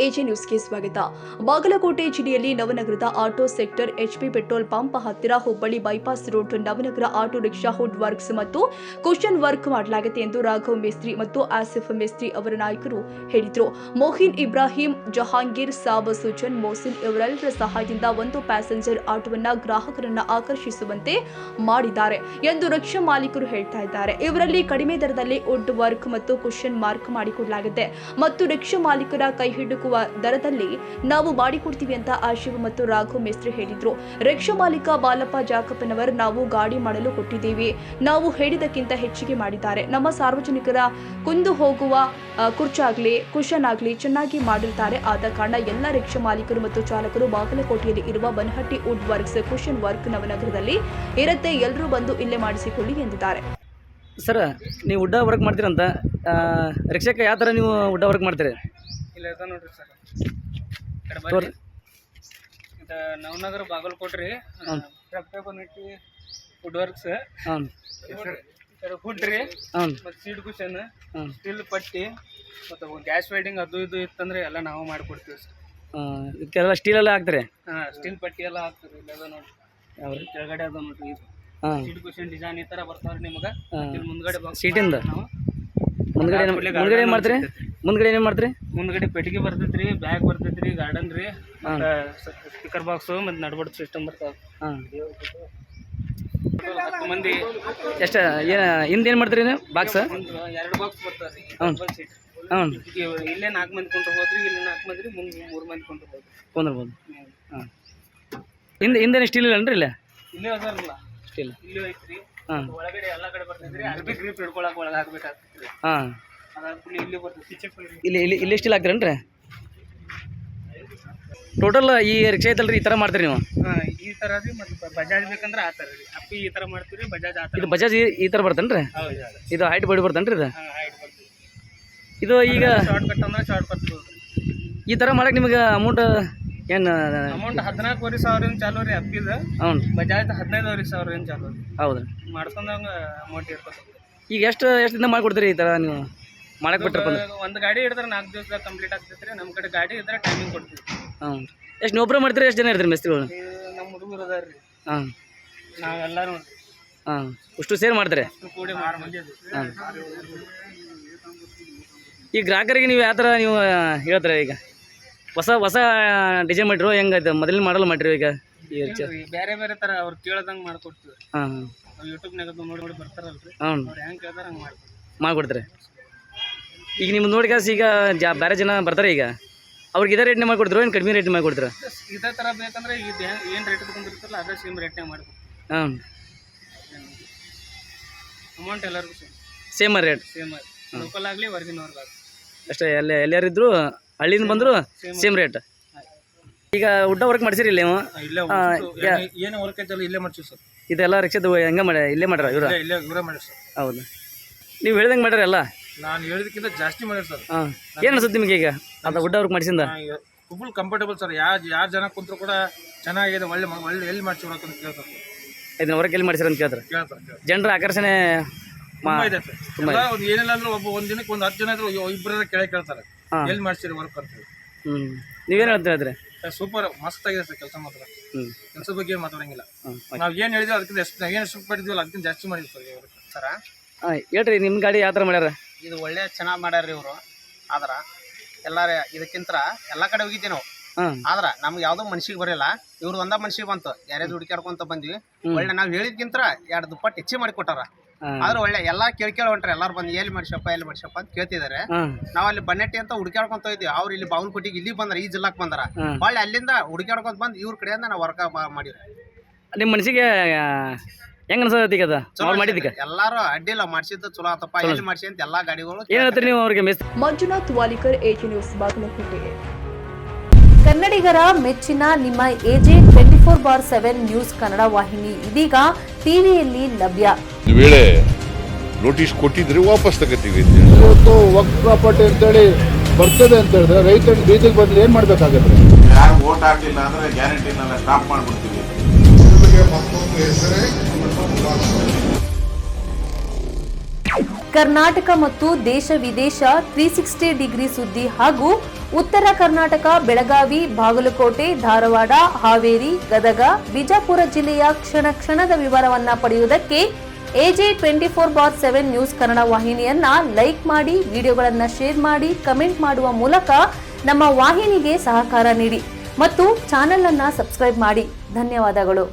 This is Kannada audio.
ಎಜೆ ನ್ಯೂಸ್ಗೆ ಸ್ವಾಗತ. ಬಾಗಲಕೋಟೆ ಜಿಲ್ಲೆಯಲ್ಲಿ ನವನಗರದ auto sector HP petrol pump ಹತ್ತಿರ Hubballi bypass road Navanagar auto rickshaw hood works ಮತ್ತು ಕುಶನ್ ವರ್ಕ್ ಮಾಡಲಾಗಿದೆ ಎಂದು ರಾಘವ್ ಮೇಸ್ತ್ರಿ ಮತ್ತು ಆಸಿಫ್ ಮೇಸ್ತ್ರಿ ಅವರ ನಾಯಕರು ಹೇಳಿದರು. ಮೋಹಿನ್ ಇಬ್ರಾಹಿಂ, ಜಹಾಂಗೀರ್ ಸಾಬ್, ಸುಜನ್, ಮೋಸಿನ್ ಇವರೆಲ್ಲರ ಸಹಾಯದಿಂದ ಒಂದು ಪ್ಯಾಸೆಂಜರ್ ಆಟೋವನ್ನ ಗ್ರಾಹಕರನ್ನ ಆಕರ್ಷಿಸುವಂತೆ ಮಾಡಿದ್ದಾರೆ ಎಂದು ರಿಕ್ಷಾ ಮಾಲೀಕರು ಹೇಳ್ತಾ ಇದ್ದಾರೆ. ಇವರಲ್ಲಿ ಕಡಿಮೆ ದರದಲ್ಲಿ ವುಡ್ ವರ್ಕ್ ಮತ್ತು ಕುಶನ್ ಮಾರ್ಕ್ ಮಾಡಿಕೊಡಲಾಗಿದೆ ಮತ್ತು ರಿಕ್ಷಾ ಮಾಲೀಕರ ಕೈ ಹಿಡುಕುವ ದರದಲ್ಲಿ ನಾವು ಮಾಡಿಕೊಡ್ತೀವಿ ಅಂತ ಆಶಿವ್ ಮತ್ತು ರಾಘವ್ ಮೇಸ್ತ್ರಿ ಹೇಳಿದ್ರು. ರಿಕ್ಷಾ ಮಾಲೀಕ ಬಾಲಪ್ಪ ಜಾಕಪ್ಪನವರ್, ನಾವು ಗಾಡಿ ಮಾಡಲು ಕೊಟ್ಟಿದ್ದೀವಿ, ನಾವು ಹೇಳಿದಕ್ಕಿಂತ ಹೆಚ್ಚಿಗೆ ಮಾಡಿದ್ದಾರೆ. ನಮ್ಮ ಸಾರ್ವಜನಿಕರ ಕುಂದು ಹೋಗುವ ಕುರ್ಚಾಗ್ಲಿ ಕುಶನ್ ಆಗ್ಲಿ ಚೆನ್ನಾಗಿ ಮಾಡಿರ್ತಾರೆ. ಆದ ಕಾರಣ ಎಲ್ಲ ರಿಕ್ಷಾ ಮಾಲೀಕರು ಮತ್ತು ಚಾಲಕರು ಬಾಗಲಕೋಟೆಯಲ್ಲಿ ಇರುವ Banahatti wood works cushion work ನವನಗರದಲ್ಲಿ ಇರುತ್ತೆ, ಎಲ್ಲರೂ ಬಂದು ಇಲ್ಲೇ ಮಾಡಿಸಿಕೊಳ್ಳಿ ಎಂದಿದ್ದಾರೆ. ಸರ್, ನೀವು ವುಡ್ಡ ವರ್ಕ್ ಮಾಡ್ತೀರಂತ, ರಿಕ್ಷಾಕ್ಕೆ ಯಾವ ಥರ ನೀವು ವುಡ್ಡ ವರ್ಕ್ ಮಾಡ್ತೀರಿ? ಇಲ್ಲ ಅದ ನೋಡ್ರಿ ಸರ್, ಕಡೆ ಬರ್ರಿ. ಇದು ನವನಗರ ಬಾಗಲಕೋಟೆ ರೀ. ಬಂದ್ಬಿಟ್ಟು ವುಡ್ ವರ್ಕ್ಸ್, ಹುಡ್ ರೀ, ಮತ್ತು ಸೀಡ್ ಕುಶನ್, ಸ್ಟಿಲ್ ಪಟ್ಟಿ ಮತ್ತು ಗ್ಯಾಸ್ ವೆಲ್ಡಿಂಗ್ ಅದು ಇದು ಇತ್ತಂದ್ರೆ ಎಲ್ಲ ನಾವು ಮಾಡಿಕೊಡ್ತೀವಿ ಸರ್. ಇದಕ್ಕೆಲ್ಲ ಸ್ಟೀಲೆಲ್ಲ ಹಾಕ್ತಾರೆ? ಹಾಂ, ಸ್ಟೀಲ್ ಪಟ್ಟಿ ಎಲ್ಲ ಹಾಕ್ತೀವಿ. ಇಲ್ಲ ಅದ ನೋಡ್ರಿ, ಕೆಳಗಡೆ ಅದ ನೋಡ್ರಿ, ಇದು ಸೀಡ್ ಕುಶನ್ ಡಿಸೈನ್ ಈ ಥರ ಬರ್ತಾವ್ರಿ ನಿಮ್ಗೆ. ಮುಂದ್ಗಡೆ ಸೀಟಿಂದ ಮುಂದ್ಗಡೆ ಏನು ಮಾಡ್ತೀರಿ? ಮುಂದ್ಗಡೆ ಏನು ಮಾಡ್ತೀರಿ? ಮುಂದ್ಗಡೆ ಪೆಟ್ಟಿಗೆ ಬರ್ತೈತ್ರಿ, ಬ್ಯಾಗ್ ಬರ್ತೈತ್ರಿ, ಗಾರ್ಡನ್ ರೀ, ಸ್ಪೀಕರ್ ಬಾಕ್ಸು ಮತ್ತು ನಡ್ಬರ್ಡ್ ಸಿಸ್ಟಮ್ ಬರ್ತಾವೆ. ಹಾಂ, 10 ಮಂದಿ. ಎಷ್ಟು ಏನು ಹಿಂದೆ ಏನು ಮಾಡ್ತೀರಿ ನೀವು? ಬಾಕ್ಸ್ 2 ಬಾಕ್ಸ್ ಬರ್ತಾವೆ ರೀ. ಹ್ಞೂ, ಇಲ್ಲೇ 4 ಮಂದಿ ಕೊಂಡ್ರಬೋದು ರೀ, ಇಲ್ಲಿ 4 ಮಂದಿ ರೀ, ಮುಂದೆ 3 ಮಂದಿ ಕೊಂಡ್ರಬೋದು. ಹಾಂ, ಹಿಂದೆ ಸ್ಟೀಲ್ ಇಲ್ಲ ಅನ್ರಿ? ಇಲ್ಲೇ ಅದಾರಲ್ಲ, ಸ್ಟೀಲ್ ಇಲ್ಲೂ ಐತ್ರಿ. ಹಾಂ, ಒಳಗಡೆ ಎಲ್ಲ ಕಡೆ ಬರ್ತೈತ್ರಿ. ಅರ್ಬಿ ಗ್ರಿಪ್ ಹಿಡ್ಕೊಳಕ್ಕೆ ಒಳಗೆ ಹಾಕ್ಬೇಕಾಗ್ತೈತ್ರಿ. ಹಾಂ, ಅದಾದ್ಮೇಲೆ ಇಲ್ಲಿ ಬರ್ತೈತಿ. ಇಲ್ಲಿ ಸ್ಟೀಲ್ ಹಾಕ್ತೀರೇನ್ರಿ? ಟೋಟಲ್ ಈ ರಿಕ್ಷಾ ಐತಲ್ರಿ, ಈ ಥರ ಮಾಡ್ತೀರಿ ನೀವು? ಹಾಂ, ಈ ಥರ ರೀ. ಮತ್ತು ಬಜಾಜ್ ಬೇಕಂದ್ರೆ ಆ ಥರ ರೀ. ಅಪ್ಪಿ ಈ ಥರ ಮಾಡ್ತೀವಿ, ಬಜಾಜ್ ಆ ಥರ. ಇದು ಬಜಾಜ್ ಈ ಥರ ಬರ್ತೇನ್ರಿ? ಹೌದು, ಇದು ಹೈಟ್ ಬಾಡಿ ಬರ್ತೇನ್ರಿ? ಇದು ಹೈಟ್ ಬರ್ತೀವಿ. ಇದು ಈಗ ಶಾರ್ಟ್ ಕಟ್ ಅಂದ್ರೆ ಶಾರ್ಟ್ ಕಟ್ ಈ ಥರ ಮಾಡಕ್ಕೆ ನಿಮಗೆ ಅಮೌಂಟ್ ಏನು? ಅಮೌಂಟ್ 14,500 ಚಾಲು ರೀ ಅಪ್ಪಿದ. ಹ್ಞೂ, ಬಜಾಜ್ 15,500 ಚಾಲು ರೀ. ಹೌದು, ಮಾಡ್ಕೊಂಡಂಗ ಅಮೌಂಟ್ ಇರ್ತದೆ. ಈಗ ಎಷ್ಟು ದಿನ ಮಾಡಿಕೊಡ್ತೀರಿ ಈ ಥರ ನೀವು ಮಾಡಕ್ಕೆ ಬಿಟ್ರಪ್ಪ? ಒಂದು ಗಾಡಿ ಹಿಡಿದ್ರೆ 4 ದಿವಸದಾಗ ಕಂಪ್ಲೀಟ್ ಆಗ್ತೈತೆ ರೀ. ನಮ್ಮ ಕಡೆ ಗಾಡಿ ಇದ್ರೆ ಟೈಮಿಂಗ್ ಕೊಡ್ತೀವಿ. ಹ್ಞೂ, ಎಷ್ಟು ನೀವು ಒಬ್ಬರೇ ಮಾಡ್ತೀರಿ? ಎಷ್ಟು ಜನ ಇರ್ತೀರಿ ಮಿಸ್ತ್ರಿಗಳು? ನಮ್ಮ ಹುಡುಗರು ಅದಾರ ರೀ. ಹಾಂ, ನಾವೆಲ್ಲರೂ ಹಾಂ, ಅಷ್ಟು ಸೇರ್ ಮಾಡ್ತಾರೆ? ಕೂಡಿ ಮಾಡಿ. ಹಾಂ, ಈ ಗ್ರಾಹಕರಿಗೆ ನೀವು ಯಾವ ಥರ ನೀವು ಹೇಳ್ತಾರೆ? ಈಗ ಹೊಸ ಡಿಸೈನ್ ಮಾಡಿರೋ ಹೆಂಗೈತೆ? ಮೊದಲಿನ ಮಾಡಲ್ ಮಾಡಿರಿ ಈಗ ಬೇರೆ ಬೇರೆ ಥರ ಅವ್ರು ಕೇಳ್ದಂಗೆ ಮಾಡ್ಕೊಡ್ತೀವಿ. ಹಾಂ, ಯೂಟ್ಯೂಬ್ನಾಗ ನೋಡಿ ಬರ್ತಾರಲ್ರಿ, ಹ್ಞೂ, ಅವ್ರು ಹೆಂಗೆ ಕೇಳ್ತಾರೆ ಹಂಗೆ ಮಾಡಿಕೊಡ್ತಾರೆ. ಈಗ ನಿಮ್ಮ ನೋಡಿ ಈಗ ಬೇರೆ ಜನ ಬರ್ತಾರೆ, ಈಗ ಅವ್ರಿಗೆ ಇದೇ ರೇಟ್ನೇ ಮಾಡಿಕೊಡ್ತೀರೋ ಏನು ಕಡಿಮೆ ರೇಟ್ನೇ ಮಾಡಿಕೊಡ್ತೀರಾ? ಇದೇ ಥರ ಬೇಕಂದ್ರೆ ಇದು ಏನು ರೇಟ್ ತಗೊಂಡಿರ್ತಾರಲ್ಲ ಅದೇ ಸೇಮ್ ರೇಟ್ನಾಗ ಮಾಡ್ಕೊಡ್ತೀವಿ. ಹಾಂ, ಅಮೌಂಟ್ ಎಲ್ಲರಿಗೂ ಸೇಮ್ ರೇಟ್? ಸೇಮ್, ಲೋಕಲ್ ಆಗಲಿ ಹೊರಗಿನವ್ರಿಗಾಗಲಿ ಅಷ್ಟೇ. ಎಲ್ಲರಿದ್ರು ಹಳ್ಳಿಯಿಂದ ಬಂದರು ಸೇಮ್ ರೇಟ್. ಈಗ ವುಡ್ಡ ವರ್ಕ್ ಮಾಡಿಸಿರಿ ಇಲ್ಲ ನೀವು? ಏನು ವರ್ಕ್ ಐತಲ್ಲ ಇಲ್ಲೇ ಮಾಡ್ತೀವಿ ಸರ್. ಇದೆಲ್ಲ ರಿಕ್ಷಾದ ಹೆಂಗೆ ಮಾಡಿ ಇಲ್ಲೇ ಮಾಡ್ಯಾರ ಇವ್ರು? ಇವರೇ ಮಾಡಿ ಸರ್. ಹೌದು, ನೀವು ಹೇಳ್ದಂಗೆ ಮಾಡ್ಯಾರ ಎಲ್ಲ? ನಾನು ಹೇಳಿದಕ್ಕಿಂತ ಜಾಸ್ತಿ ಮಾಡ್ಯಾರ ಸರ್. ಹಾಂ, ಏನು ಅನ್ಸುತ್ತೆ ನಿಮಗೆ ಈಗ ಅದು ವುಡ್ಡ ವರ್ಕ್ ಮಾಡಿಸಿಂದ? Full comfortable sir. ಯಾರು ಜನ ಕುಂತರು ಕೂಡ ಚೆನ್ನಾಗಿದೆ, ಒಳ್ಳೆ ಎಲ್ಲಿ ಮಾಡ್ತೀವಿ ಅಂತ ಕೇಳ್ತಾರೆ. ಇದನ್ನ ವರ್ಕ್ ಎಲ್ಲಿ ಮಾಡಿಸಿರ ಅಂತ ಕೇಳ್ತಾರೆ? ಜನರ ಆಕರ್ಷಣೆ ತುಂಬ ಏನಿಲ್ಲ ಅಂದ್ರೆ ಒಂದು ದಿನಕ್ಕೆ 10 ಜನ ಇದ್ರು ಇಬ್ಬರ ಕೇಳ್ತಾರೆ ಎಲ್ಲಿ ಮಾಡ್ತೀರಿ ವರ್ಕ್ ಅಂತ. ಹ್ಞೂ, ನೀವೇನು ಹೇಳ್ತಾ? ಸೂಪರ್, ಮಸ್ತ್ ಆಗಿದೆ ಸರ್ ಕೆಲಸ. ಮಾತ್ರ ಕೆಲಸದ ಬಗ್ಗೆ ಏನು ಮಾತಾಡಂಗಿಲ್ಲ. ನಾವು ಏನು ಹೇಳಿದ್ವಿ ಅದಕ್ಕಿಂತ ಏನು ಎಷ್ಟು ಪಟ್ಟಿದ್ವಲ್ಲ ಅದಕ್ಕಿಂತ ಜಾಸ್ತಿ ಮಾಡಿದ್ವಿ ಸರ್. ಹಾಂ, ಹೇಳ್ರಿ, ನಿಮ್ಮ ಗಾಡಿ ಯಾವ ಥರ ಮಾಡ್ಯಾರ? ಇದು ಒಳ್ಳೆ ಚೆನ್ನಾಗಿ ಮಾಡ್ಯಾರ ಇವರು. ಆದ್ರೆ ಎಲ್ಲಾರ ಇದಕ್ಕಿಂತ ಎಲ್ಲ ಕಡೆ ಹೋಗಿದ್ದೀವಿ ನಾವು. ಆದ್ರೆ ನಮ್ಗೆ ಯಾವುದೋ ಮನ್ಸಿಗೆ ಬರಲ್ಲ, ಇವ್ರದ್ದು ಒಂದ ಮನ್ಸಿಗೆ ಬಂತು. ಯಾರ್ಯಾರು ಹುಡುಕ್ಯಾಡ್ಕೊಂತ ಬಂದ್ವಿ. ಒಳ್ಳೆ ನಾವು ಹೇಳಿದ್ಕಿಂತ 2 ದುಪ್ಪಟ್ಟು ಹೆಚ್ಚಿಗೆ ಮಾಡಿ ಕೊಟ್ಟಾರ. ಆದ್ರೆ ಒಳ್ಳೆ ಎಲ್ಲ ಕೇಳಿ ಹೊಂಟ್ರೆ ಎಲ್ಲಾರು ಬಂದು ಎಲ್ಲಿ ಮಾಡಿಸಪ್ಪ ಅಂತ ಕೇಳ್ತಿದ್ದಾರೆ. ನಾವ್ ಅಲ್ಲಿ ಬನ್ನೆಟ್ಟಿ ಅಂತ ಹುಡುಕ್ಯಾಡ್ಕೊಂತ ಇದ್ವಿ. ಅವ್ರು ಇಲ್ಲಿ ಬಾಗಲಕೋಟೆಗೆ ಇಲ್ಲಿ ಬಂದ್ರ, ಈ ಜಿಲ್ಲಾಕ್ ಬಂದಾರ. ಒಳ್ಳೆ ಅಲ್ಲಿಂದ ಹುಡುಕ್ಯಾಡ್ಕೊಂತ ಬಂದು ಇವ್ರ ಕಡೆಯಿಂದ ನಾವು ವರ್ಕ ಮಾಡಿದ್ವಿ. ನಿಮ್ಮ ಮನಸ್ಸಿಗೆ ಹೆಂಗ ಅನ್ಸತಿ ಈಗ ಮಾಡಿದ್ದಕ್ಕೆ? ಎಲ್ಲಾರು ಅಡ್ಡಿಲ್ಲ, ಮಾಡ್ಸಿದ್ದು ಚಲೋ ಆತಪ್ಪ, ಎಲ್ಲಿ ಮಾಡ್ಸಿ ಅಂತ ಎಲ್ಲಾ ಗಾಡಿಗಳು. ಏನ್ ಹೇಳ್ತೀರಿ ನೀವು ಅವ್ರಿಗೆ? Manjunath Walikar, AJ news, Bagalkote. ಕನ್ನಡಿಗರ ಮೆಚ್ಚಿನ ನಿಮ್ಮ ಎಜೆ 24/7 ನ್ಯೂಸ್ ಕನ್ನಡ ವಾಹಿನಿ ಇದೀಗ ಟಿವಿಯಲ್ಲಿ ಲಭ್ಯ. ವೇಳೆ ನೋಟಿಸ್ ಕೊಟ್ಟಿದ್ರೆ ವಾಪಸ್ ತಗೋತೀವಿ. ಇವತ್ತು ವಕ್ಫ್ ಪ್ರಾಪರ್ಟಿ ಅಂತೇಳಿ ಬರ್ತದೆ ಅಂತ ಹೇಳಿದ್ರೆ ರೈತರ ಬೀದಿಗೆ ಬಂದು ಏನ್ ಮಾಡ್ಬೇಕಾಗತ್ತೆ? ಯಾರು ವೋಟ್ ಹಾಕಲಿಲ್ಲ ಅಂದ್ರೆ ಗ್ಯಾರಂಟಿನೆಲ್ಲ ಸ್ಟಾಪ್ ಮಾಡ್ಬಿಡ್ತೀವಿ. ಮತ್ತೊಂದು ಹೆಸರೇ ಕರ್ನಾಟಕ ಮತ್ತು ದೇಶ ವಿದೇಶ 360 ಡಿಗ್ರಿ ಸುದ್ದಿ ಹಾಗೂ ಉತ್ತರ ಕರ್ನಾಟಕ ಬೆಳಗಾವಿ, ಬಾಗಲಕೋಟೆ, ಧಾರವಾಡ, ಹಾವೇರಿ, ಗದಗ, ಬಿಜಾಪುರ ಜಿಲ್ಲೆಯ ಕ್ಷಣ ಕ್ಷಣದ ವಿವರವನ್ನ ಪಡೆಯುವುದಕ್ಕೆ AJ 24/7 ನ್ಯೂಸ್ ಕನ್ನಡ ವಾಹಿನಿಯನ್ನ ಲೈಕ್ ಮಾಡಿ, ವಿಡಿಯೋಗಳನ್ನ ಶೇರ್ ಮಾಡಿ, ಕಮೆಂಟ್ ಮಾಡುವ ಮೂಲಕ ನಮ್ಮ ವಾಹಿನಿಗೆ ಸಹಕಾರ ನೀಡಿ ಮತ್ತು ಚಾನೆಲ್ ಅನ್ನ ಸಬ್ಸ್ಕ್ರೈಬ್ ಮಾಡಿ. ಧನ್ಯವಾದಗಳು.